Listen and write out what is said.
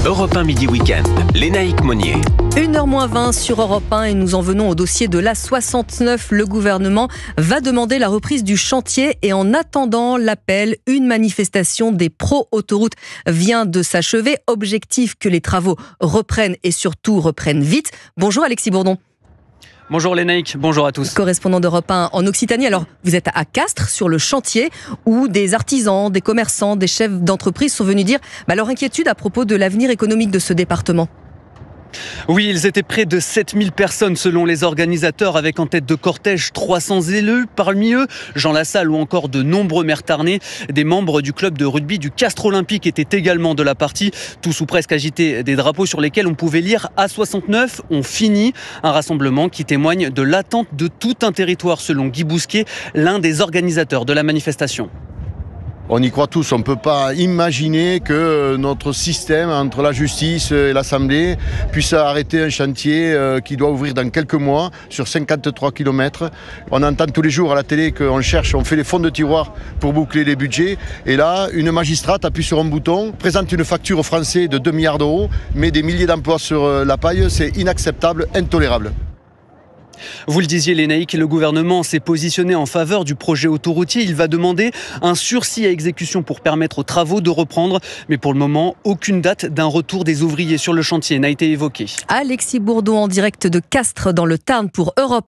Europe 1 Midi Week-end, Lénaïque Monnier. 1h-20 sur Europe 1 et nous en venons au dossier de l'A69. Le gouvernement va demander la reprise du chantier et en attendant l'appel, une manifestation des pro-autoroutes vient de s'achever. Objectif que les travaux reprennent et surtout reprennent vite. Bonjour Alexis Bourdon. Bonjour Lénaïque, bonjour à tous. Correspondant d'Europe 1 en Occitanie. Alors, vous êtes à Castres, sur le chantier, où des artisans, des commerçants, des chefs d'entreprise sont venus dire leur inquiétude à propos de l'avenir économique de ce département. Oui, ils étaient près de 7000 personnes selon les organisateurs, avec en tête de cortège 300 élus, parmi eux Jean Lassalle ou encore de nombreux maires tarnais. Des membres du club de rugby du Castres Olympique étaient également de la partie, tous ou presque agités des drapeaux sur lesquels on pouvait lire A69, on finit. Un rassemblement qui témoigne de l'attente de tout un territoire selon Guy Bousquet, l'un des organisateurs de la manifestation. On y croit tous, on ne peut pas imaginer que notre système entre la justice et l'Assemblée puisse arrêter un chantier qui doit ouvrir dans quelques mois sur 53 km. On entend tous les jours à la télé qu'on cherche, on fait les fonds de tiroir pour boucler les budgets. Et là, une magistrate appuie sur un bouton, présente une facture aux Français de 2 milliards d'euros, met des milliers d'emplois sur la paille. C'est inacceptable, intolérable. Vous le disiez Lénaïque, le gouvernement s'est positionné en faveur du projet autoroutier. Il va demander un sursis à exécution pour permettre aux travaux de reprendre. Mais pour le moment, aucune date d'un retour des ouvriers sur le chantier n'a été évoquée. Alexis Bourdon en direct de Castres dans le Tarn pour Europe